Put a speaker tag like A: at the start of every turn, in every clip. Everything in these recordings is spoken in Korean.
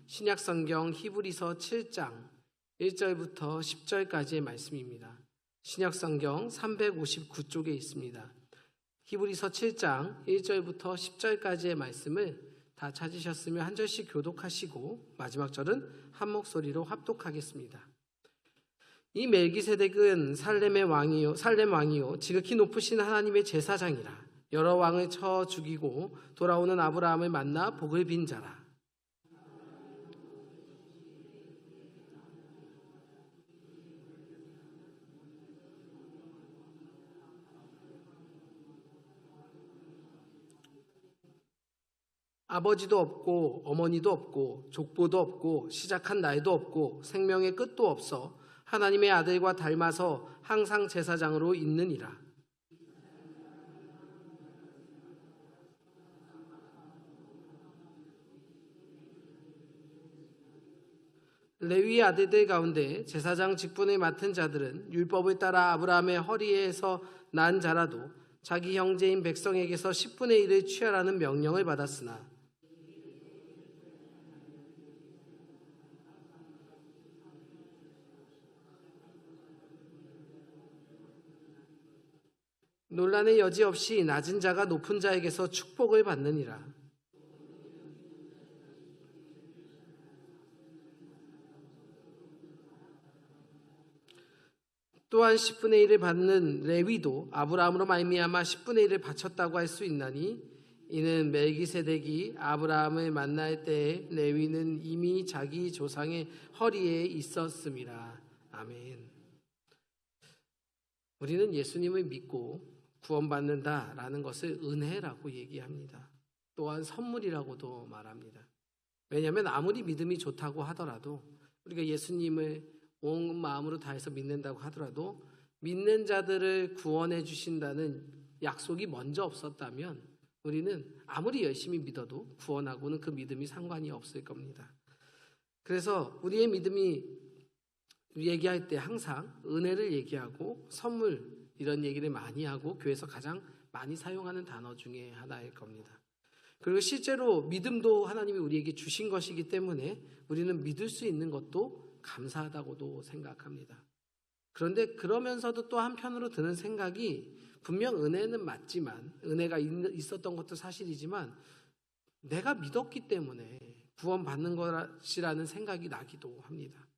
A: 신약성경 히브리서 7장 1절부터 10절까지의 말씀입니다. 신약성경 359쪽에 있습니다. 히브리서 7장 1절부터 10절까지의 말씀을 다 찾으셨으면 한 절씩 교독하시고 마지막 절은 한 목소리로 합독하겠습니다. 이 멜기세덱은 살렘 왕이요 지극히 높으신 하나님의 제사장이라. 여러 왕을 쳐 죽이고 돌아오는 아브라함을 만나 복을 빈 자라. 아버지도 없고 어머니도 없고 족보도 없고 시작한 날도 없고 생명의 끝도 없어 하나님의 아들과 닮아서 항상 제사장으로 있느니라. 레위의 아들들 가운데 제사장 직분을 맡은 자들은 율법을 따라 아브라함의 허리에서 난 자라도 자기 형제인 백성에게서 10분의 1을 취하라는 명령을 받았으나 논란의 여지 없이 낮은 자가 높은 자에게서 축복을 받느니라. 또한 10분의 1을 받는 레위도 아브라함으로 말미암아 10분의 1을 바쳤다고 할 수 있나니 이는 멜기세덱이 아브라함을 만날 때에 레위는 이미 자기 조상의 허리에 있었음이라. 아멘. 우리는 예수님을 믿고 구원받는다라는 것을 은혜라고 얘기합니다. 또한 선물이라고도 말합니다. 왜냐하면 아무리 믿음이 좋다고 하더라도 우리가 예수님을 온 마음으로 다해서 믿는다고 하더라도 믿는 자들을 구원해 주신다는 약속이 먼저 없었다면 우리는 아무리 열심히 믿어도 구원하고는 그 믿음이 상관이 없을 겁니다. 그래서 우리의 믿음이 얘기할 때 항상 은혜를 얘기하고 선물 이런 얘기를 많이 하고 교회에서 가장 많이 사용하는 단어 중에 하나일 겁니다. 그리고 실제로 믿음도 하나님이 우리에게 주신 것이기 때문에 우리는 믿을 수 있는 것도 감사하다고도 생각합니다. 그런데 그러면서도 또 한편으로 드는 생각이 분명 은혜는 맞지만 은혜가 있었던 것도 사실이지만 내가 믿었기 때문에 구원받는 것이라는 생각이 나기도 합니다.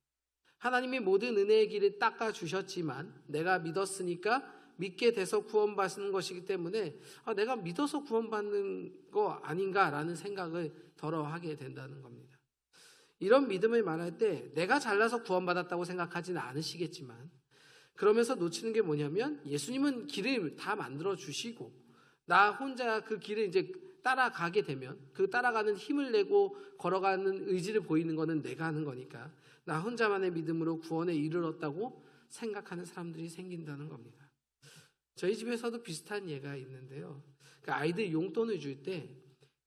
A: 하나님이 모든 은혜의 길을 닦아주셨지만 내가 믿었으니까 믿게 돼서 구원받는 것이기 때문에 내가 믿어서 구원받는 거 아닌가라는 생각을 덜어 하게 된다는 겁니다. 이런 믿음을 말할 때 내가 잘나서 구원받았다고 생각하지는 않으시겠지만 그러면서 놓치는 게 뭐냐면 예수님은 길을 다 만들어 주시고 나 혼자 그 길을 이제 따라가게 되면 그 따라가는 힘을 내고 걸어가는 의지를 보이는 거는 내가 하는 거니까 나 혼자만의 믿음으로 구원에 이르렀다고 생각하는 사람들이 생긴다는 겁니다. 저희 집에서도 비슷한 예가 있는데요. 아이들 용돈을 줄 때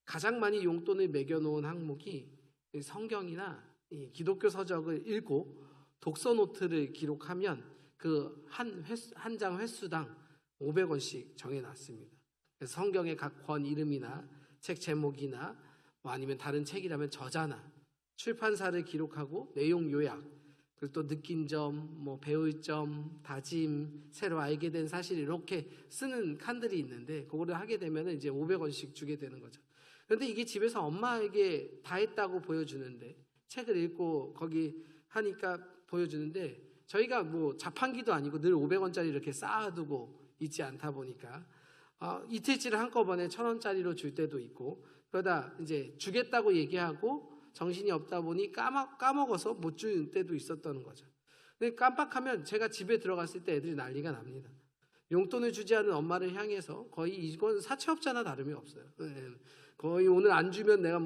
A: 가장 많이 용돈을 매겨놓은 항목이 성경이나 기독교 서적을 읽고 독서 노트를 기록하면 그 한 장 횟수당 500원씩 정해놨습니다. 그래서 성경의 각 권 이름이나 책 제목이나 아니면 다른 책이라면 저자나 출판사를 기록하고 내용 요약 그리고 또 느낀 점, 배울 점, 다짐, 새로 알게 된 사실 이렇게 쓰는 칸들이 있는데 그거를 하게 되면 이제 500원씩 주게 되는 거죠. 그런데 이게 집에서 엄마에게 다 했다고 보여주는데 책을 읽고 거기 하니까 보여주는데 저희가 자판기도 아니고 늘 500원짜리 이렇게 쌓아두고 있지 않다 보니까 이틀치를 한꺼번에 1,000원짜리로 줄 때도 있고 그러다 이제 주겠다고 얘기하고 정신이 없다 보니 까먹어서 못 줄 때도 있었던 거죠. 근데 깜빡하면 제가 집에 들어갔을 때 애들이 난리가 납니다. 용돈을 주지 않은 엄마를 향해서 거의 이건 사채업자나 다름이 없어요. 거의 오늘 안 주면 내가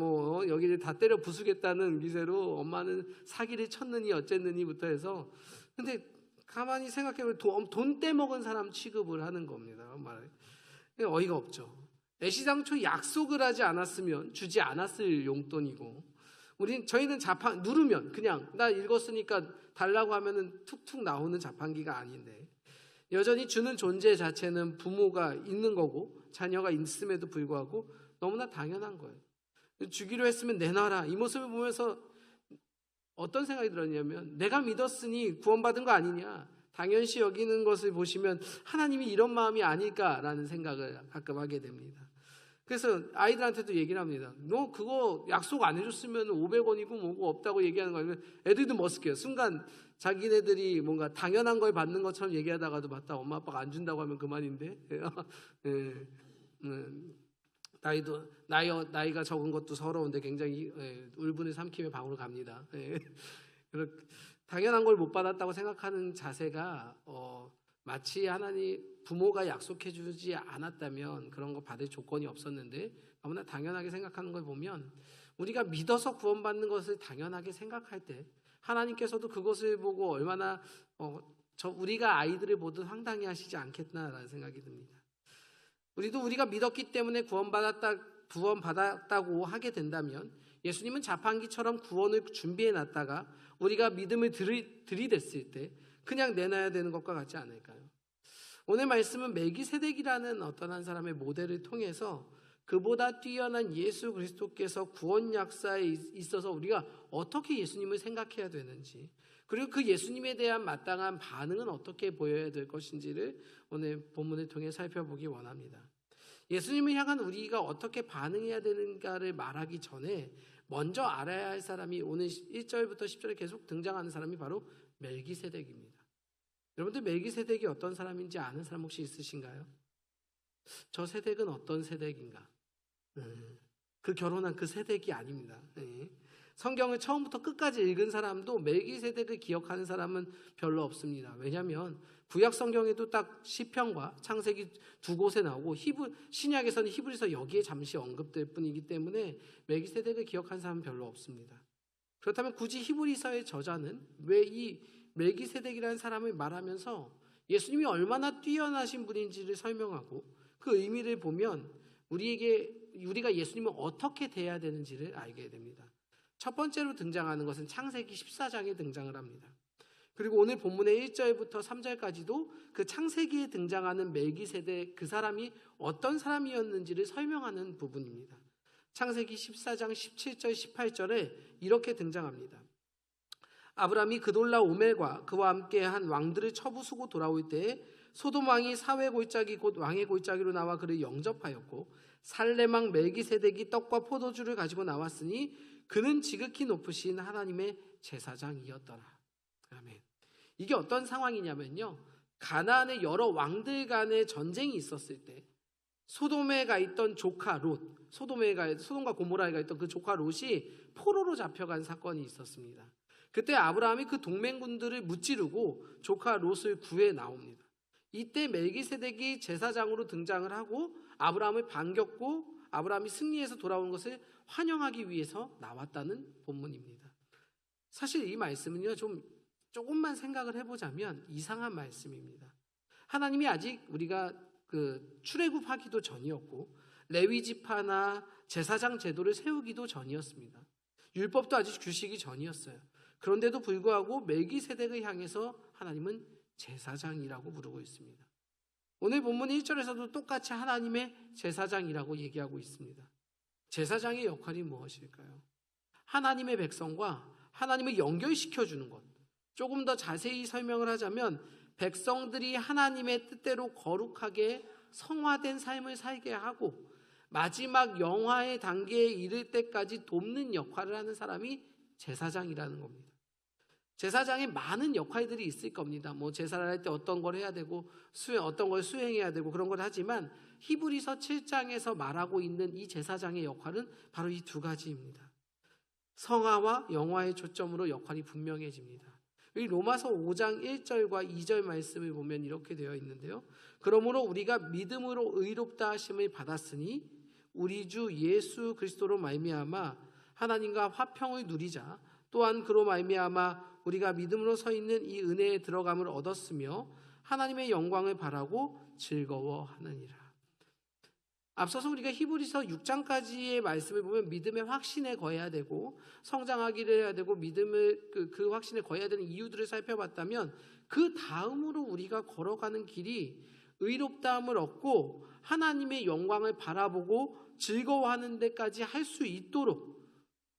A: 여기를 다 때려 부수겠다는 기세로 엄마는 사기를 쳤느니 어쨌느니부터 해서 근데 가만히 생각해보면 돈 떼먹은 사람 취급을 하는 겁니다. 어이가 없죠. 애시당초 약속을 하지 않았으면 주지 않았을 용돈이고 저희는 누르면 그냥 나 읽었으니까 달라고 하면은 툭툭 나오는 자판기가 아닌데 여전히 주는 존재 자체는 부모가 있는 거고 자녀가 있음에도 불구하고 너무나 당연한 거예요. 주기로 했으면 내놔라. 이 모습을 보면서 어떤 생각이 들었냐면 내가 믿었으니 구원받은 거 아니냐, 당연시 여기는 것을 보시면 하나님이 이런 마음이 아닐까라는 생각을 가끔 하게 됩니다. 그래서 아이들한테도 얘기를 합니다. 너 그거 약속 안 해줬으면 500원이고 뭐고 없다고 얘기하는 거 아니면 애들도 머쓱해요. 순간 자기네들이 뭔가 당연한 걸 받는 것처럼 얘기하다가도 맞다, 엄마 아빠가 안 준다고 하면 그만인데. 예, 나이가 적은 것도 서러운데 굉장히 울분을 삼키며 방으로 갑니다. 당연한 걸 못 받았다고 생각하는 자세가 마치 하나님 부모가 약속해 주지 않았다면 그런 거 받을 조건이 없었는데 너무나 당연하게 생각하는 걸 보면, 우리가 믿어서 구원받는 것을 당연하게 생각할 때 하나님께서도 그것을 보고 얼마나 우리가 아이들을 보듯 황당해 하시지 않겠나라는 생각이 듭니다. 우리도 우리가 믿었기 때문에 구원받았다고 하게 된다면 예수님은 자판기처럼 구원을 준비해 놨다가 우리가 믿음을 들이댔을 때 그냥 내놔야 되는 것과 같지 않을까요? 오늘 말씀은 멜기세덱이라는 어떤 한 사람의 모델을 통해서 그보다 뛰어난 예수 그리스도께서 구원 역사에 있어서 우리가 어떻게 예수님을 생각해야 되는지, 그리고 그 예수님에 대한 마땅한 반응은 어떻게 보여야 될 것인지를 오늘 본문을 통해 살펴보기 원합니다. 예수님을 향한 우리가 어떻게 반응해야 되는가를 말하기 전에 먼저 알아야 할 사람이 오늘 1절부터 10절에 계속 등장하는 사람이 바로 멜기세덱입니다. 여러분들 멜기세덱이 어떤 사람인지 아는 사람 혹시 있으신가요? 저 세덱은 어떤 세덱인가? 그 결혼한 그 세덱이 아닙니다. 성경을 처음부터 끝까지 읽은 사람도 멜기세덱을 기억하는 사람은 별로 없습니다. 왜냐하면 구약 성경에도 딱 시편과 창세기 두 곳에 나오고 신약에서는 히브리서 여기에 잠시 언급될 뿐이기 때문에 멜기세덱을 기억하는 사람은 별로 없습니다. 그렇다면 굳이 히브리서의 저자는 왜 이 멜기세덱이라는 사람을 말하면서 예수님이 얼마나 뛰어나신 분인지를 설명하고 그 의미를 보면 우리가 예수님을 어떻게 대해야 되는지를 알게 됩니다. 첫 번째로 등장하는 것은 창세기 14장에 등장을 합니다. 그리고 오늘 본문의 1절부터 3절까지도 그 창세기에 등장하는 멜기세덱, 그 사람이 어떤 사람이었는지를 설명하는 부분입니다. 창세기 14장 17절 18절에 이렇게 등장합니다. 아브라함이 그돌라 오멜과 그와 함께한 왕들을 쳐부수고 돌아올 때에 소돔 왕이 사회 골짜기 곧 왕의 골짜기로 나와 그를 영접하였고 살렘 왕 멜기세덱이 떡과 포도주를 가지고 나왔으니 그는 지극히 높으신 하나님의 제사장이었더라. 아멘. 이게 어떤 상황이냐면요, 가나안의 여러 왕들 간의 전쟁이 있었을 때 소돔에 가 있던 조카 롯, 소돔과 고모라에 가 있던 그 조카 롯이 포로로 잡혀간 사건이 있었습니다. 그때 아브라함이 그 동맹군들을 무찌르고 조카 롯을 구해 나옵니다. 이때 멜기세덱이 제사장으로 등장을 하고 아브라함을 반겼고 아브라함이 승리해서 돌아오는 것을 환영하기 위해서 나왔다는 본문입니다. 사실 이 말씀은요, 조금만 생각을 해보자면 이상한 말씀입니다. 하나님이 아직 우리가 출애굽하기도 전이었고 레위 지파나 제사장 제도를 세우기도 전이었습니다. 율법도 아직 주시기 전이었어요. 그런데도 불구하고 멜기세덱을 향해서 하나님은 제사장이라고 부르고 있습니다. 오늘 본문 1절에서도 똑같이 하나님의 제사장이라고 얘기하고 있습니다. 제사장의 역할이 무엇일까요? 하나님의 백성과 하나님을 연결시켜주는 것. 조금 더 자세히 설명을 하자면 백성들이 하나님의 뜻대로 거룩하게 성화된 삶을 살게 하고 마지막 영화의 단계에 이를 때까지 돕는 역할을 하는 사람이 제사장이라는 겁니다. 제사장에 많은 역할들이 있을 겁니다. 제사를 할 때 어떤 걸 해야 되고 어떤 걸 수행해야 되고 그런 걸 하지만 히브리서 7장에서 말하고 있는 이 제사장의 역할은 바로 이 두 가지입니다. 성화와 영화의 초점으로 역할이 분명해집니다. 이 로마서 5장 1절과 2절 말씀을 보면 이렇게 되어 있는데요. 그러므로 우리가 믿음으로 의롭다 하심을 받았으니 우리 주 예수 그리스도로 말미암아 하나님과 화평을 누리자. 또한 그로 말미암아 우리가 믿음으로 서 있는 이 은혜에 들어감을 얻었으며 하나님의 영광을 바라고 즐거워하느니라. 앞서서 우리가 히브리서 6장까지의 말씀을 보면 믿음의 확신에 거해야 되고 성장하기를 해야 되고 믿음을 그 확신에 거해야 되는 이유들을 살펴봤다면 그 다음으로 우리가 걸어가는 길이 의롭다함을 얻고 하나님의 영광을 바라보고 즐거워하는 데까지 할 수 있도록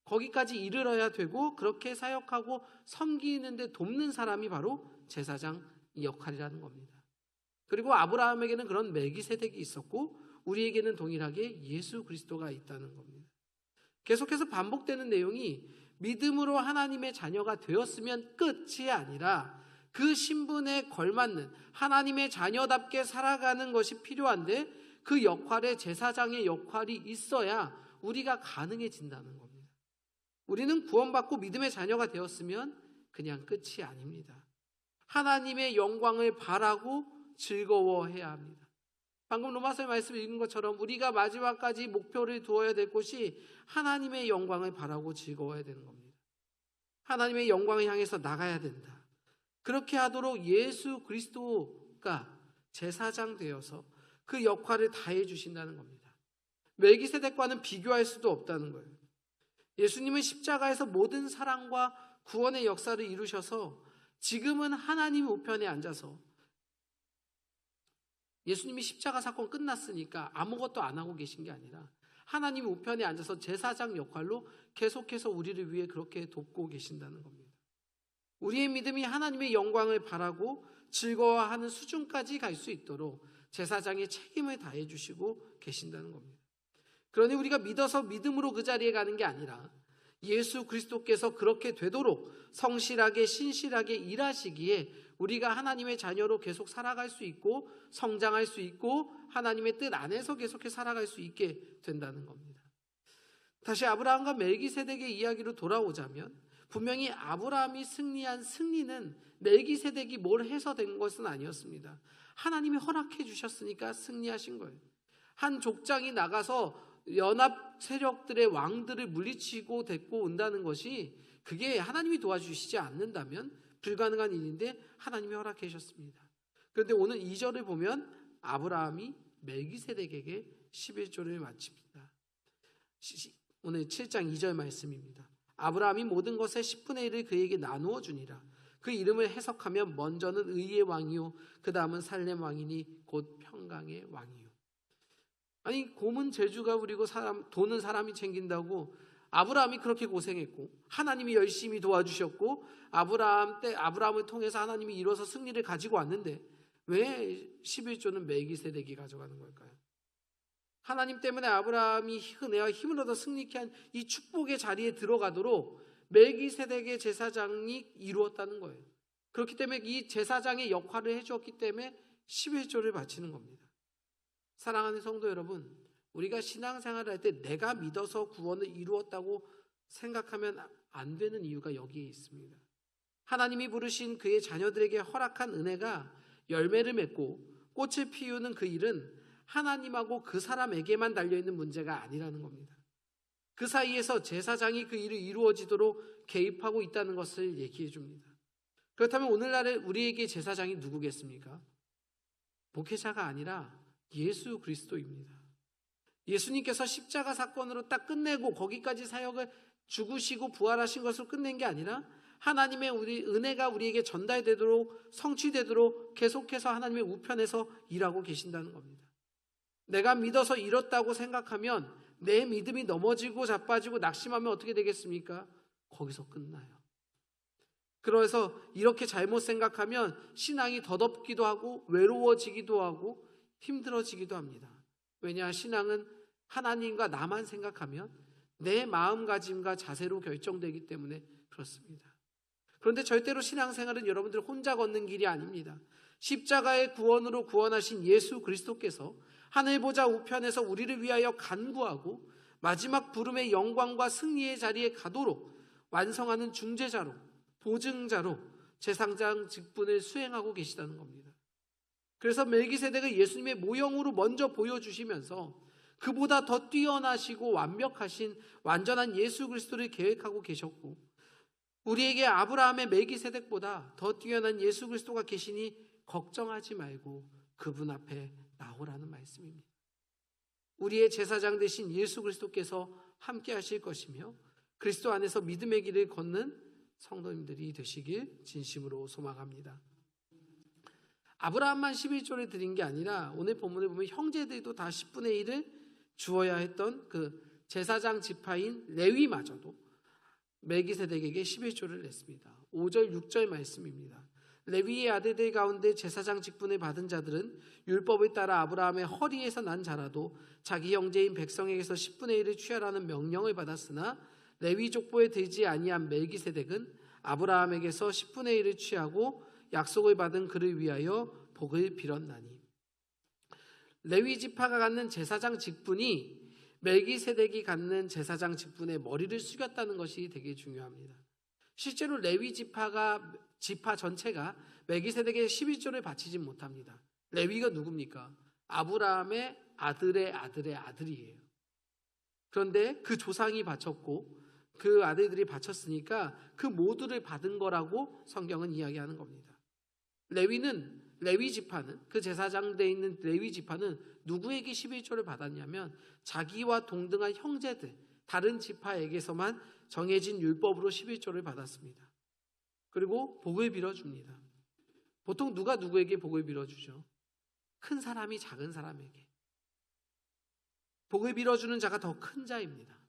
A: 거기까지 이르러야 되고 그렇게 사역하고 섬기는데 돕는 사람이 바로 제사장 역할이라는 겁니다. 그리고 아브라함에게는 그런 멜기세덱이 있었고 우리에게는 동일하게 예수 그리스도가 있다는 겁니다. 계속해서 반복되는 내용이 믿음으로 하나님의 자녀가 되었으면 끝이 아니라 그 신분에 걸맞는 하나님의 자녀답게 살아가는 것이 필요한데 그 역할에 제사장의 역할이 있어야 우리가 가능해진다는 겁니다. 우리는 구원받고 믿음의 자녀가 되었으면 그냥 끝이 아닙니다. 하나님의 영광을 바라고 즐거워해야 합니다. 방금 로마서의 말씀을 읽은 것처럼 우리가 마지막까지 목표를 두어야 될 곳이 하나님의 영광을 바라고 즐거워해야 되는 겁니다. 하나님의 영광을 향해서 나가야 된다. 그렇게 하도록 예수 그리스도가 제사장 되어서 그 역할을 다해 주신다는 겁니다. 멜기세덱과는 비교할 수도 없다는 거예요. 예수님은 십자가에서 모든 사랑과 구원의 역사를 이루셔서 지금은 하나님 우편에 앉아서 예수님이 십자가 사건 끝났으니까 아무것도 안 하고 계신 게 아니라 하나님 우편에 앉아서 제사장 역할로 계속해서 우리를 위해 그렇게 돕고 계신다는 겁니다. 우리의 믿음이 하나님의 영광을 바라고 즐거워하는 수준까지 갈 수 있도록 제사장의 책임을 다해 주시고 계신다는 겁니다. 그러니 우리가 믿어서 믿음으로 그 자리에 가는 게 아니라 예수 그리스도께서 그렇게 되도록 성실하게 신실하게 일하시기에 우리가 하나님의 자녀로 계속 살아갈 수 있고 성장할 수 있고 하나님의 뜻 안에서 계속해서 살아갈 수 있게 된다는 겁니다. 다시 아브라함과 멜기세덱의 이야기로 돌아오자면 분명히 아브라함이 승리한 승리는 멜기세덱이 뭘 해서 된 것은 아니었습니다. 하나님이 허락해 주셨으니까 승리하신 거예요. 한 족장이 나가서 연합 세력들의 왕들을 물리치고 데리고 온다는 것이 그게 하나님이 도와주시지 않는다면 불가능한 일인데 하나님이 허락해 주셨습니다. 그런데 오늘 2절을 보면 아브라함이 멜기세덱에게 11조를 바칩니다. 오늘 7장 2절 말씀입니다. 아브라함이 모든 것의 10분의 1을 그에게 나누어 주니라. 그 이름을 해석하면 먼저는 의의 왕이요 그 다음은 살렘 왕이니 곧 평강의 왕이요. 아니 곰은 제주가 부리고 돈은 사람이 챙긴다고 아브라함이 그렇게 고생했고 하나님이 열심히 도와주셨고 아브라함을 통해서 하나님이 이뤄서 승리를 가지고 왔는데 왜 11조는 멜기세덱이 가져가는 걸까요? 하나님 때문에 아브라함이 은혜와 힘을 얻어 승리케 한 이 축복의 자리에 들어가도록 멜기세덱의 제사장이 이루었다는 거예요. 그렇기 때문에 이 제사장의 역할을 해주었기 때문에 11조를 바치는 겁니다. 사랑하는 성도 여러분, 우리가 신앙생활을 할 때 내가 믿어서 구원을 이루었다고 생각하면 안 되는 이유가 여기에 있습니다. 하나님이 부르신 그의 자녀들에게 허락한 은혜가 열매를 맺고 꽃을 피우는 그 일은 하나님하고 그 사람에게만 달려있는 문제가 아니라는 겁니다. 그 사이에서 제사장이 그 일을 이루어지도록 개입하고 있다는 것을 얘기해 줍니다. 그렇다면 오늘날에 우리에게 제사장이 누구겠습니까? 목회자가 아니라 예수 그리스도입니다. 예수님께서 십자가 사건으로 딱 끝내고 거기까지 사역을 죽으시고 부활하신 것으로 끝낸 게 아니라 하나님의 은혜가 우리에게 전달되도록 성취되도록 계속해서 하나님의 우편에서 일하고 계신다는 겁니다. 내가 믿어서 이뤘다고 생각하면 내 믿음이 넘어지고 자빠지고 낙심하면 어떻게 되겠습니까? 거기서 끝나요. 그래서 이렇게 잘못 생각하면 신앙이 더덥기도 하고 외로워지기도 하고 힘들어지기도 합니다. 왜냐? 신앙은 하나님과 나만 생각하면 내 마음가짐과 자세로 결정되기 때문에 그렇습니다. 그런데 절대로 신앙생활은 여러분들 혼자 걷는 길이 아닙니다. 십자가의 구원으로 구원하신 예수 그리스도께서 하늘보좌 우편에서 우리를 위하여 간구하고 마지막 부름의 영광과 승리의 자리에 가도록 완성하는 중재자로 보증자로 제사장 직분을 수행하고 계시다는 겁니다. 그래서 멜기세덱을 예수님의 모형으로 먼저 보여주시면서 그보다 더 뛰어나시고 완벽하신 완전한 예수 그리스도를 계획하고 계셨고 우리에게 아브라함의 멜기세덱보다 더 뛰어난 예수 그리스도가 계시니 걱정하지 말고 그분 앞에 나오라는 말씀입니다. 우리의 제사장 되신 예수 그리스도께서 함께 하실 것이며 그리스도 안에서 믿음의 길을 걷는 성도님들이 되시길 진심으로 소망합니다. 아브라함만 11조를 드린 게 아니라 오늘 본문에 보면 형제들도 다 10분의 1을 주어야 했던 그 제사장 지파인 레위마저도 멜기세덱에게 11조를 냈습니다. 5절 6절 말씀입니다. 레위의 아들들 가운데 제사장 직분을 받은 자들은 율법을 따라 아브라함의 허리에서 난 자라도 자기 형제인 백성에게서 10분의 1을 취하라는 명령을 받았으나 레위 족보에 들지 아니한 멜기세덱은 아브라함에게서 10분의 1을 취하고 약속을 받은 그를 위하여 복을 빌었나니. 레위 지파가 갖는 제사장 직분이 멜기세덱이 갖는 제사장 직분의 머리를 숙였다는 것이 되게 중요합니다. 실제로 레위 지파 전체가 멜기세덱의 11조를 바치지 못합니다. 레위가 누굽니까? 아브라함의 아들의 아들의 아들이에요. 그런데 그 조상이 바쳤고 그 아들들이 바쳤으니까 그 모두를 받은 거라고 성경은 이야기하는 겁니다. 레위 지파는, 그 제사장대에 있는 레위 지파는 누구에게 11조를 받았냐면 자기와 동등한 형제들, 다른 지파에게서만 정해진 율법으로 11조를 받았습니다. 그리고 복을 빌어줍니다. 보통 누가 누구에게 복을 빌어주죠? 큰 사람이 작은 사람에게. 복을 빌어주는 자가 더 큰 자입니다.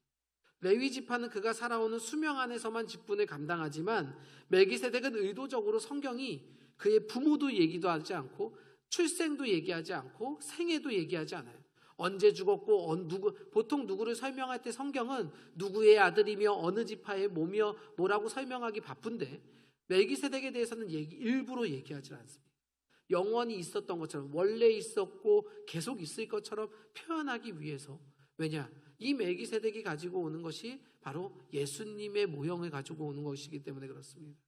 A: 레위 지파는 그가 살아오는 수명 안에서만 직분을 감당하지만 멜기세덱은 의도적으로 성경이 그의 부모도 얘기도 하지 않고 출생도 얘기하지 않고 생애도 얘기하지 않아요. 언제 죽었고 보통 누구를 설명할 때 성경은 누구의 아들이며 어느 지파의 뭐며 뭐라고 설명하기 바쁜데 멜기세덱에 대해서는 일부러 얘기하지 않습니다. 영원히 있었던 것처럼 원래 있었고 계속 있을 것처럼 표현하기 위해서. 왜냐? 이 멜기세덱이 가지고 오는 것이 바로 예수님의 모형을 가지고 오는 것이기 때문에 그렇습니다.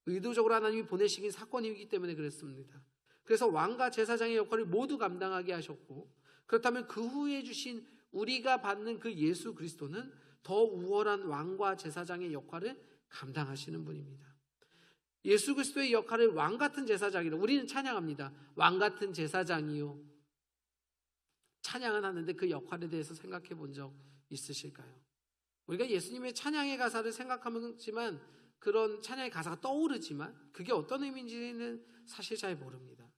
A: 의도적으로 하나님이 보내시긴 사건이기 때문에 그렇습니다. 그래서 왕과 제사장의 역할을 모두 감당하게 하셨고, 그렇다면 그 후에 주신 우리가 받는 그 예수 그리스도는 더 우월한 왕과 제사장의 역할을 감당하시는 분입니다. 예수 그리스도의 역할을 왕 같은 제사장이라 우리는 찬양합니다. 왕 같은 제사장이요. 찬양은 하는데 그 역할에 대해서 생각해 본 적 있으실까요? 우리가 예수님의 찬양의 가사를 생각하지만 그런 찬양의 가사가 떠오르지만 그게 어떤 의미인지는 사실 잘 모릅니다.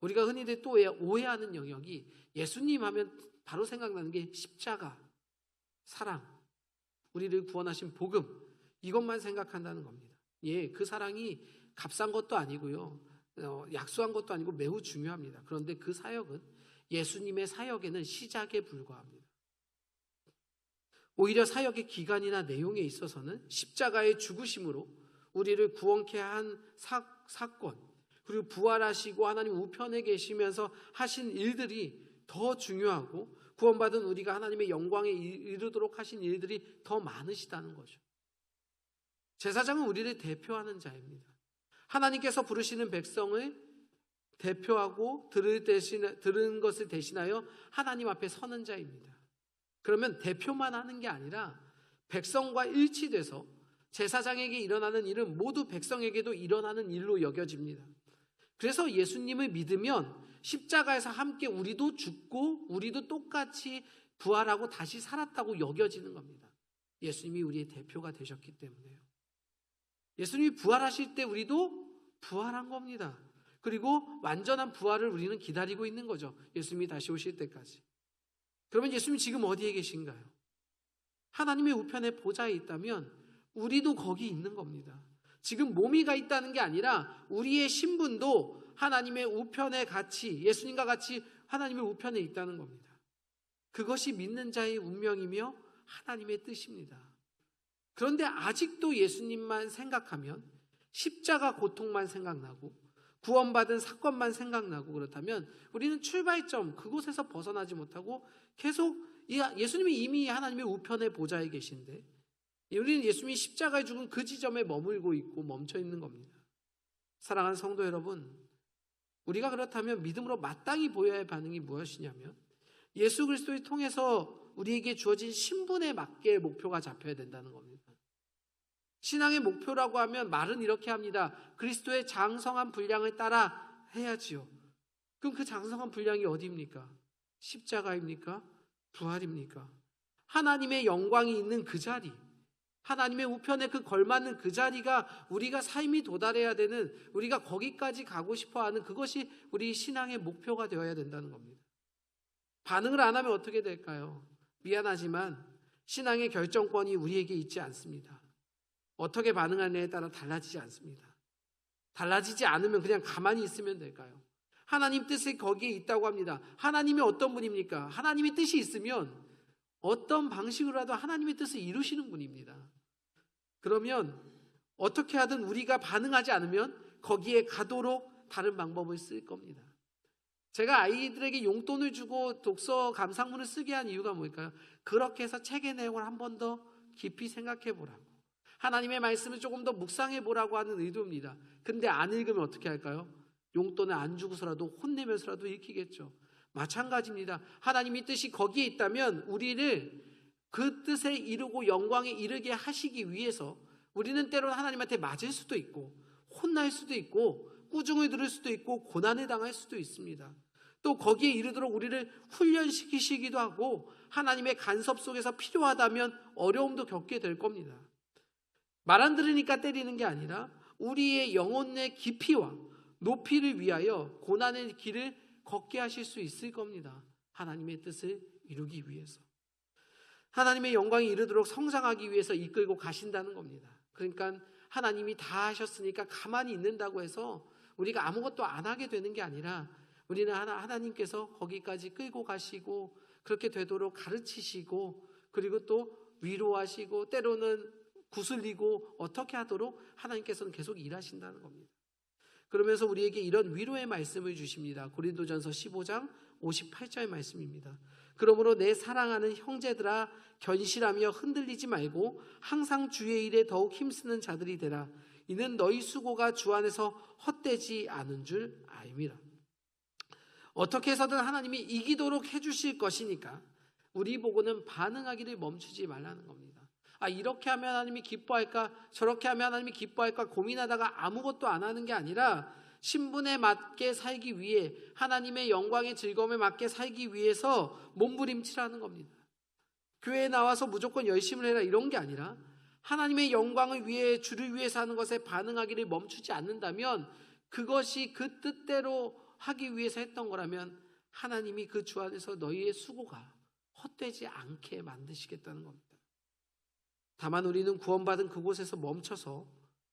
A: 우리가 흔히들 또 오해하는 영역이 예수님 하면 바로 생각나는 게 십자가, 사랑, 우리를 구원하신 복음, 이것만 생각한다는 겁니다. 예, 그 사랑이 값싼 것도 아니고요, 약소한 것도 아니고 매우 중요합니다. 그런데 그 사역은 예수님의 사역에는 시작에 불과합니다. 오히려 사역의 기간이나 내용에 있어서는 십자가의 죽으심으로 우리를 구원케 한 사건, 그리고 부활하시고 하나님 우편에 계시면서 하신 일들이 더 중요하고 구원받은 우리가 하나님의 영광에 이르도록 하신 일들이 더 많으시다는 거죠. 제사장은 우리를 대표하는 자입니다. 하나님께서 부르시는 백성을 대표하고 들은 것을 대신하여 하나님 앞에 서는 자입니다. 그러면 대표만 하는 게 아니라 백성과 일치돼서 제사장에게 일어나는 일은 모두 백성에게도 일어나는 일로 여겨집니다. 그래서 예수님을 믿으면 십자가에서 함께 우리도 죽고 우리도 똑같이 부활하고 다시 살았다고 여겨지는 겁니다. 예수님이 우리의 대표가 되셨기 때문에요. 예수님이 부활하실 때 우리도 부활한 겁니다. 그리고 완전한 부활을 우리는 기다리고 있는 거죠. 예수님이 다시 오실 때까지. 그러면 예수님이 지금 어디에 계신가요? 하나님의 우편에 보좌에 있다면 우리도 거기 있는 겁니다. 지금 몸이 가 있다는 게 아니라 우리의 신분도 하나님의 우편에 같이, 예수님과 같이 하나님의 우편에 있다는 겁니다. 그것이 믿는 자의 운명이며 하나님의 뜻입니다. 그런데 아직도 예수님만 생각하면 십자가 고통만 생각나고 구원받은 사건만 생각나고 그렇다면 우리는 출발점 그곳에서 벗어나지 못하고 계속 예수님이 이미 하나님의 우편에 보좌에 계신데 우리는 예수님이 십자가에 죽은 그 지점에 머물고 있고 멈춰 있는 겁니다. 사랑하는 성도 여러분, 우리가 그렇다면 믿음으로 마땅히 보여야 할 반응이 무엇이냐면 예수 그리스도를 통해서 우리에게 주어진 신분에 맞게 목표가 잡혀야 된다는 겁니다. 신앙의 목표라고 하면 말은 이렇게 합니다. 그리스도의 장성한 분량을 따라 해야지요. 그럼 그 장성한 분량이 어디입니까? 십자가입니까? 부활입니까? 하나님의 영광이 있는 그 자리, 하나님의 우편에 그 걸맞는 그 자리가 우리가 삶이 도달해야 되는, 우리가 거기까지 가고 싶어하는 그것이 우리 신앙의 목표가 되어야 된다는 겁니다. 반응을 안 하면 어떻게 될까요? 미안하지만 신앙의 결정권이 우리에게 있지 않습니다. 어떻게 반응하느냐에 따라 달라지지 않습니다. 달라지지 않으면 그냥 가만히 있으면 될까요? 하나님 뜻이 거기에 있다고 합니다. 하나님이 어떤 분입니까? 하나님의 뜻이 있으면 어떤 방식으로라도 하나님의 뜻을 이루시는 분입니다. 그러면 어떻게 하든 우리가 반응하지 않으면 거기에 가도록 다른 방법을 쓸 겁니다. 제가 아이들에게 용돈을 주고 독서 감상문을 쓰게 한 이유가 뭘까요? 그렇게 해서 책의 내용을 한 번 더 깊이 생각해 보라고, 하나님의 말씀을 조금 더 묵상해 보라고 하는 의도입니다. 근데 안 읽으면 어떻게 할까요? 용돈을 안 주고서라도 혼내면서라도 읽히겠죠. 마찬가지입니다. 하나님의 뜻이 거기에 있다면 우리를 그 뜻에 이루고 영광에 이르게 하시기 위해서 우리는 때로는 하나님한테 맞을 수도 있고 혼날 수도 있고 꾸중을 들을 수도 있고 고난을 당할 수도 있습니다. 또 거기에 이르도록 우리를 훈련시키시기도 하고 하나님의 간섭 속에서 필요하다면 어려움도 겪게 될 겁니다. 말 안 들으니까 때리는 게 아니라 우리의 영혼의 깊이와 높이를 위하여 고난의 길을 걷게 하실 수 있을 겁니다. 하나님의 뜻을 이루기 위해서, 하나님의 영광에 이르도록 성장하기 위해서 이끌고 가신다는 겁니다. 그러니까 하나님이 다 하셨으니까 가만히 있는다고 해서 우리가 아무것도 안 하게 되는 게 아니라 우리는 하나님께서 거기까지 끌고 가시고 그렇게 되도록 가르치시고 그리고 또 위로하시고 때로는 구슬리고 어떻게 하도록 하나님께서는 계속 일하신다는 겁니다. 그러면서 우리에게 이런 위로의 말씀을 주십니다. 고린도전서 15장 58절 말씀입니다. 그러므로 내 사랑하는 형제들아 견실하며 흔들리지 말고 항상 주의 일에 더욱 힘쓰는 자들이 되라. 이는 너희 수고가 주 안에서 헛되지 않은 줄 아임이라. 어떻게 해서든 하나님이 이기도록 해주실 것이니까 우리 보고는 반응하기를 멈추지 말라는 겁니다. 이렇게 하면 하나님이 기뻐할까, 저렇게 하면 하나님이 기뻐할까 고민하다가 아무것도 안 하는 게 아니라 신분에 맞게 살기 위해, 하나님의 영광의 즐거움에 맞게 살기 위해서 몸부림치라는 겁니다. 교회에 나와서 무조건 열심을 해라 이런 게 아니라 하나님의 영광을 위해, 주를 위해서 하는 것에 반응하기를 멈추지 않는다면, 그것이 그 뜻대로 하기 위해서 했던 거라면 하나님이 그 주 안에서 너희의 수고가 헛되지 않게 만드시겠다는 겁니다. 다만 우리는 구원받은 그곳에서 멈춰서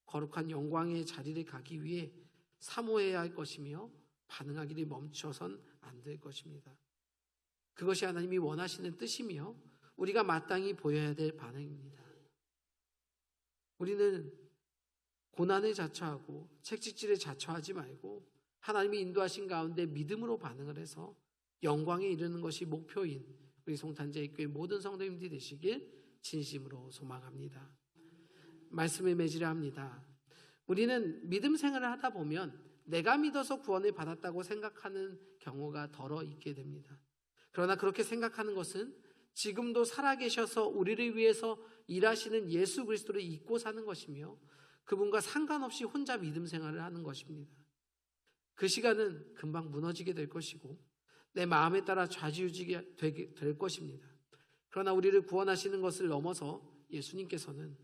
A: 거룩한 영광의 자리를 가기 위해 사모해야 할 것이며 반응하기를 멈춰선 안 될 것입니다. 그것이 하나님이 원하시는 뜻이며 우리가 마땅히 보여야 될 반응입니다. 우리는 고난을 자처하고 채찍질을 자처하지 말고 하나님이 인도하신 가운데 믿음으로 반응을 해서 영광에 이르는 것이 목표인 우리 송탄제일교회 모든 성도님들이 되시길 진심으로 소망합니다. 말씀을 맺으려 합니다. 우리는 믿음 생활을 하다 보면 내가 믿어서 구원을 받았다고 생각하는 경우가 덜어 있게 됩니다. 그러나 그렇게 생각하는 것은 지금도 살아계셔서 우리를 위해서 일하시는 예수 그리스도를 잊고 사는 것이며 그분과 상관없이 혼자 믿음 생활을 하는 것입니다. 그 시간은 금방 무너지게 될 것이고 내 마음에 따라 좌지우지게 될 것입니다. 그러나 우리를 구원하시는 것을 넘어서 예수님께서는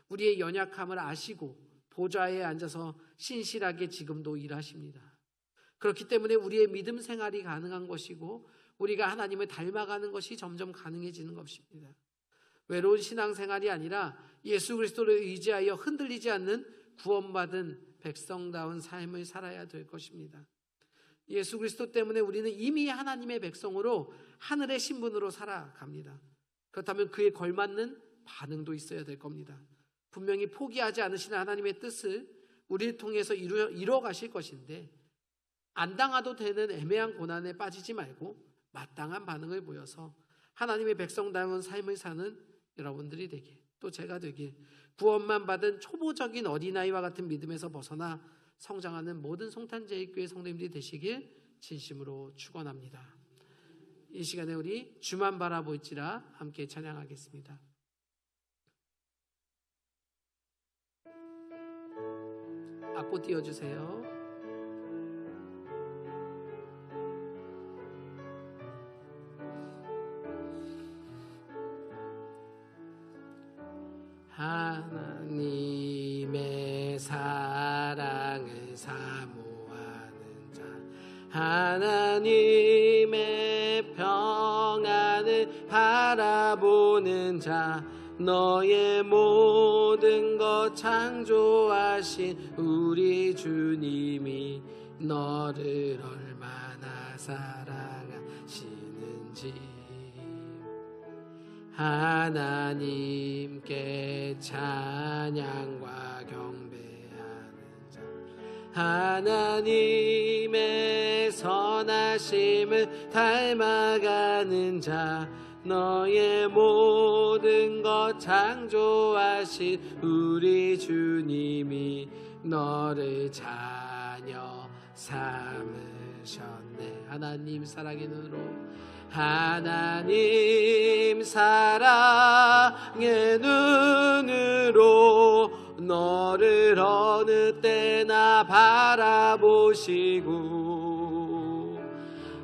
A: 우리의 연약함을 아시고 보좌에 앉아서 신실하게 지금도 일하십니다. 그렇기 때문에 우리의 믿음 생활이 가능한 것이고 우리가 하나님을 닮아가는 것이 점점 가능해지는 것입니다. 외로운 신앙생활이 아니라 예수 그리스도를 의지하여 흔들리지 않는 구원받은 백성다운 삶을 살아야 될 것입니다. 예수 그리스도 때문에 우리는 이미 하나님의 백성으로 하늘의 신분으로 살아갑니다. 그렇다면 그에 걸맞는 반응도 있어야 될 겁니다. 분명히 포기하지 않으시는 하나님의 뜻을 우리를 통해서 이루어 가실 것인데 안 당해도 되는 애매한 고난에 빠지지 말고 마땅한 반응을 보여서 하나님의 백성다운 삶을 사는 여러분들이 되길, 또 제가 되길, 구원만 받은 초보적인 어린아이와 같은 믿음에서 벗어나 성장하는 모든 송탄제일교회 성도님들이 되시길 진심으로 축원합니다. 이 시간에 우리 주만 바라볼지라 함께 찬양하겠습니다. 악보 띄워주세요. 하나님의 사랑을 사모하는 자, 하나님의 평안을 바라보는 자, 너의 모든 것 창조하신 우리 주님이 너를 얼마나 사랑하시는지 하나님께 찬양과 경배하는 자 하나님의 선하심을 닮아가는 자 너의 모든 것 창조하신 우리 주님이 너를 자녀 삼으셨네. 하나님 사랑의 눈으로 하나님 사랑의 눈으로 너를 어느 때나 바라보시고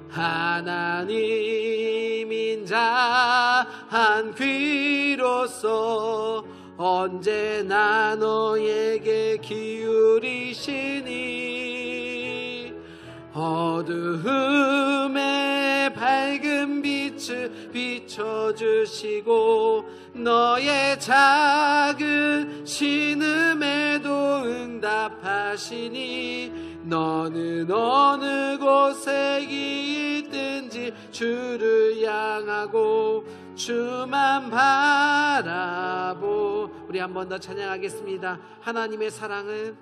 A: 하나님인 자 한 귀로서 언제나 너에게 기울이시니 어두움에 밝은 빛을 비춰주시고 너의 작은 신음에도 응답하시니 너는 어느 곳에 있든지 주를 향하고 주만 바라보. 우리 한 번 더 찬양하겠습니다. 하나님의 사랑은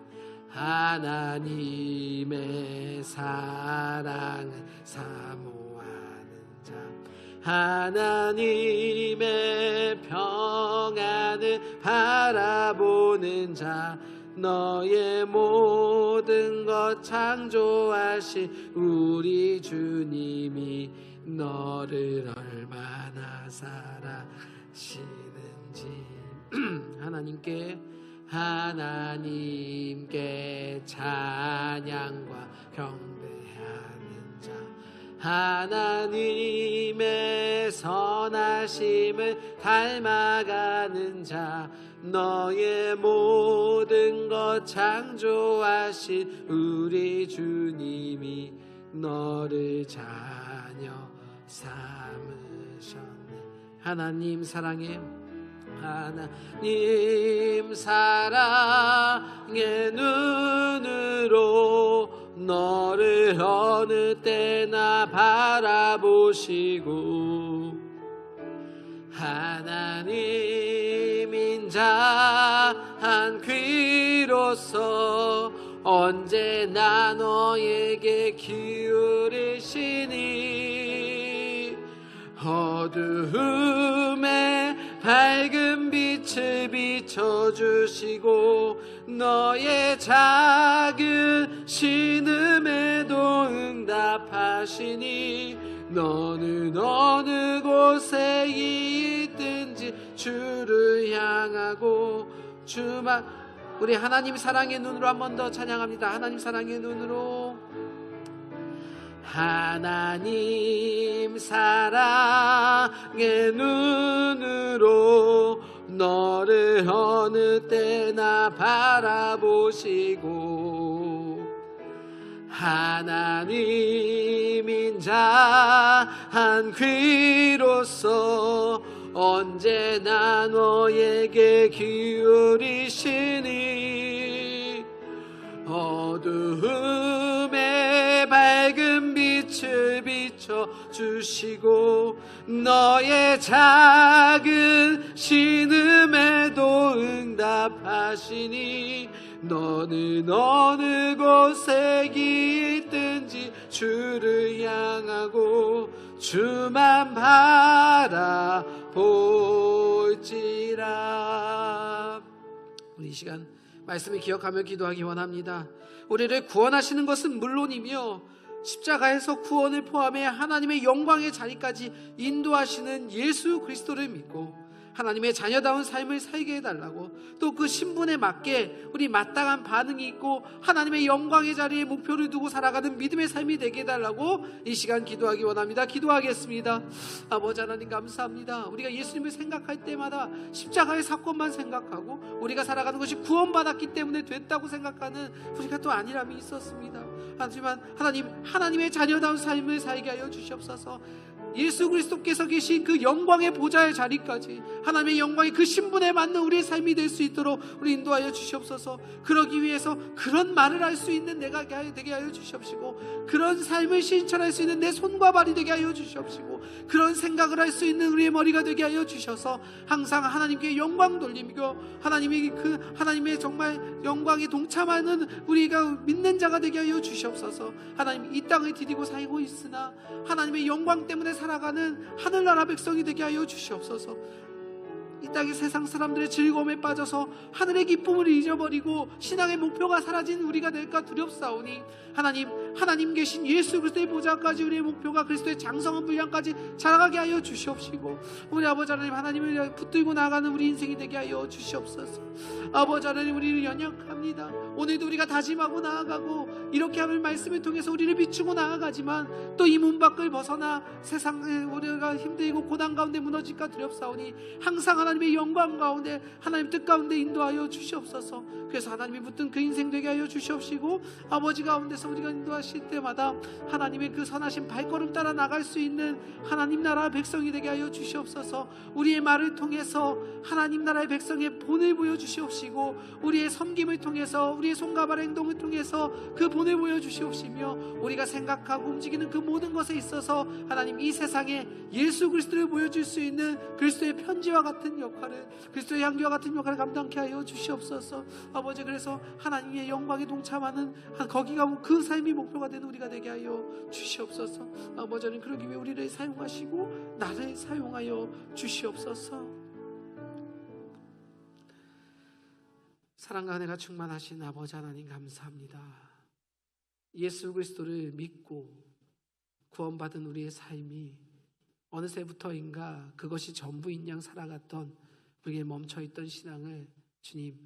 A: 하나님의 사랑을 사모하는 자 하나님의 평안을 바라보는 자 너의 모든 것 창조하신 우리 주님이 너를 얼마나 사랑하시는지 하나님께 찬양과 경배하는 자 하나님의 선하심을 닮아가는 자 너의 모든 것 창조하신 우리 주님이 너를 자녀 삼으셨네. 하나님 사랑해 하나님 사랑의 눈으로 너를 어느 때나 바라보시고 하나님인 자 한 귀로서 언제나 너에게 기울이시니 어두움에 밝은 빛을 비춰주시고 너의 작은 신음에도 응답하시니 너는 어느 곳에 있든지 주를 향하고 주만. 우리 하나님 사랑의 눈으로 한 번 더 찬양합니다. 하나님 사랑의 눈으로 하나님 사랑의 눈으로 너를 어느 때나 바라보시고 하나님인 자 한 귀로서 언제나 너에게 기울이시니 어두움에 밝은 빛을 비춰주시고 너의 작은 신음에도 응답하시니 너는 어느 곳에 있든지 주를 향하고 주만 바라볼지라. 우리 이 시간 말씀을 기억하며 기도하기 원합니다. 우리를 구원하시는 것은 물론이며 십자가에서 구원을 포함해 하나님의 영광의 자리까지 인도하시는 예수 그리스도를 믿고 하나님의 자녀다운 삶을 살게 해달라고, 또 그 신분에 맞게 우리 마땅한 반응이 있고 하나님의 영광의 자리에 목표를 두고 살아가는 믿음의 삶이 되게 해달라고 이 시간 기도하기 원합니다. 기도하겠습니다. 아버지 하나님 감사합니다. 우리가 예수님을 생각할 때마다 십자가의 사건만 생각하고 우리가 살아가는 것이 구원받았기 때문에 됐다고 생각하는 우리가 또 아니람이 있었습니다. 하지만 하나님의 자녀다운 삶을 살게 하여 주시옵소서. 예수 그리스도께서 계신 그 영광의 보좌의 자리까지 하나님의 영광의 그 신분에 맞는 우리의 삶이 될 수 있도록 우리 인도하여 주시옵소서. 그러기 위해서 그런 말을 할 수 있는 내가 되게 하여 주시옵시고, 그런 삶을 실천할 수 있는 내 손과 발이 되게 하여 주시옵시고, 그런 생각을 할 수 있는 우리의 머리가 되게 하여 주셔서 항상 하나님께 영광 돌리며 하나님의 정말 영광에 동참하는 우리가 믿는 자가 되게 하여 주시옵소서. 하나님, 이 땅을 디디고 살고 있으나 하나님의 영광 때문에 살아가는 하늘나라 백성이 되게 하여 주시옵소서. 이 땅의 세상 사람들의 즐거움에 빠져서 하늘의 기쁨을 잊어버리고 신앙의 목표가 사라진 우리가 될까 두렵사오니, 하나님 계신 예수 그리스도의 보좌까지 우리의 목표가 그리스도의 장성한 분량까지 자라가게 하여 주시옵시고, 우리 아버지 하나님, 하나님을 붙들고 나아가는 우리 인생이 되게 하여 주시옵소서. 아버지 하나님, 우리를 연약합니다. 오늘도 우리가 다짐하고 나아가고 이렇게 하는 말씀을 통해서 우리를 비추고 나아가지만 또 이 문 밖을 벗어나 세상에 우리가 힘들고 고난 가운데 무너질까 두렵사오니, 항상 하나님의 영광 가운데, 하나님 뜻 가운데 인도하여 주시옵소서. 그래서 하나님이 붙든 그 인생 되게 하여 주시옵시고, 아버지 가운데서 우리가 인도하실 때마다 하나님의 그 선하신 발걸음 따라 나갈 수 있는 하나님 나라 백성이 되게 하여 주시옵소서. 우리의 말을 통해서 하나님 나라의 백성의 본을 보여주시옵시고, 우리의 섬김을 통해서, 우리의 손과 발의 행동을 통해서 그 본을 보여주시옵시며, 우리가 생각하고 움직이는 그 모든 것에 있어서 하나님, 이 세상에 예수 그리스도를 보여줄 수 있는 그리스도의 편지와 같은 역할을, 그리스도의 향기와 같은 역할을 감당케 하여 주시옵소서. 아버지, 그래서 하나님의 영광에 동참하는 거기가 그 삶이 목표가 되는 우리가 되게 하여 주시옵소서. 아버지는 그러기 위해 우리를 사용하시고 나를 사용하여 주시옵소서. 사랑과 은혜가 충만하신 아버지 하나님, 감사합니다. 예수 그리스도를 믿고 구원받은 우리의 삶이 어느새부터인가 그것이 전부인 양 살아갔던 우리에게 멈춰있던 신앙을 주님,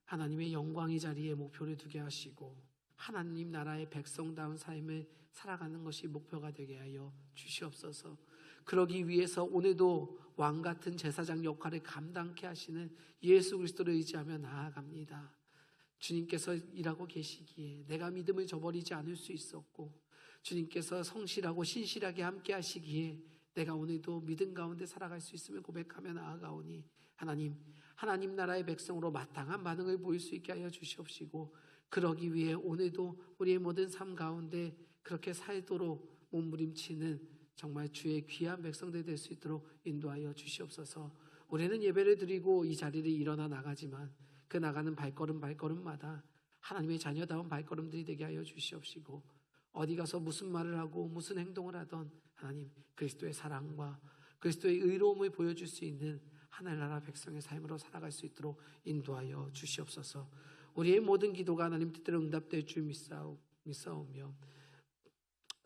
A: 하나님의 영광의 자리에 목표를 두게 하시고 하나님 나라의 백성다운 삶을 살아가는 것이 목표가 되게 하여 주시옵소서. 그러기 위해서 오늘도 왕같은 제사장 역할을 감당케 하시는 예수 그리스도를 의지하며 나아갑니다. 주님께서 일하고 계시기에 내가 믿음을 저버리지 않을 수 있었고, 주님께서 성실하고 신실하게 함께 하시기에 내가 오늘도 믿음 가운데 살아갈 수 있음을 고백하며 나아가오니, 하나님 나라의 백성으로 마땅한 반응을 보일 수 있게 하여 주시옵시고, 그러기 위해 오늘도 우리의 모든 삶 가운데 그렇게 살도록 몸부림치는 정말 주의 귀한 백성들 될 수 있도록 인도하여 주시옵소서. 우리는 예배를 드리고 이 자리를 일어나 나가지만 그 나가는 발걸음마다 하나님의 자녀다운 발걸음들이 되게 하여 주시옵시고, 어디 가서 무슨 말을 하고 무슨 행동을 하던 하나님, 그리스도의 사랑과 그리스도의 의로움을 보여줄 수 있는 하늘나라 백성의 삶으로 살아갈 수 있도록 인도하여 주시옵소서. 우리의 모든 기도가 하나님 뜻대로 응답될 줄 믿사오며,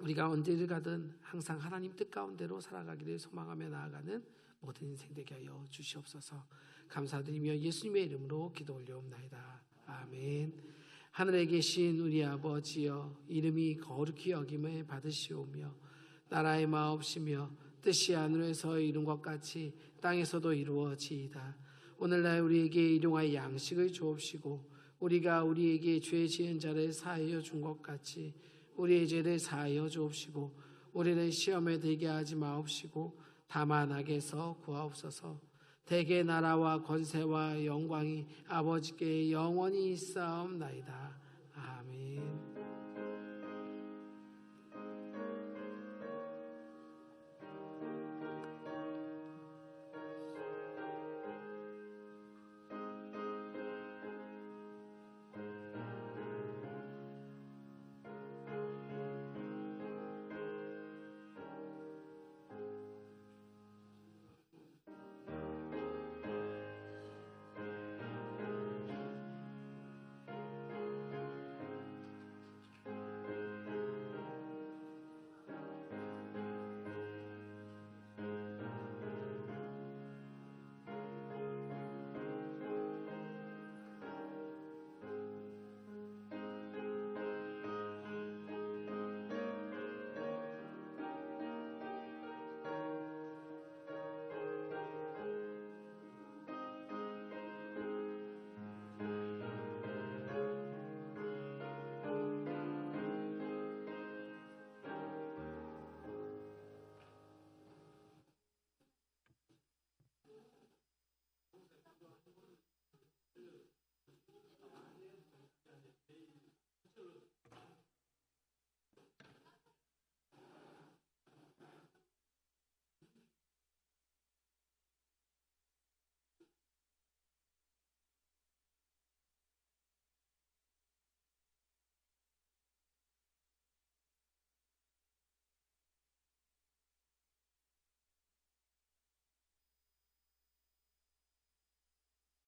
A: 우리가 언제를 가든 항상 하나님 뜻 가운데로 살아가기를 소망하며 나아가는 모든 인생 되게 하여 주시옵소서. 감사드리며 예수님의 이름으로 기도 올려옵나이다. 아멘. 하늘에 계신 우리 아버지여, 이름이 거룩히 여김을 받으시오며, 나라의 마옵시며 뜻이 하늘에서 이룬 것 같이 땅에서도 이루어지이다. 오늘날 우리에게 일용할 양식을 주옵시고, 우리가 우리에게 죄 지은 자를 사하여 준 것 같이 우리의 죄를 사하여 주옵시고, 우리를 시험에 들게 하지 마옵시고 다만 악에서 구하옵소서. 대개 나라와 권세와 영광이 아버지께 영원히 있사옵나이다. 아멘.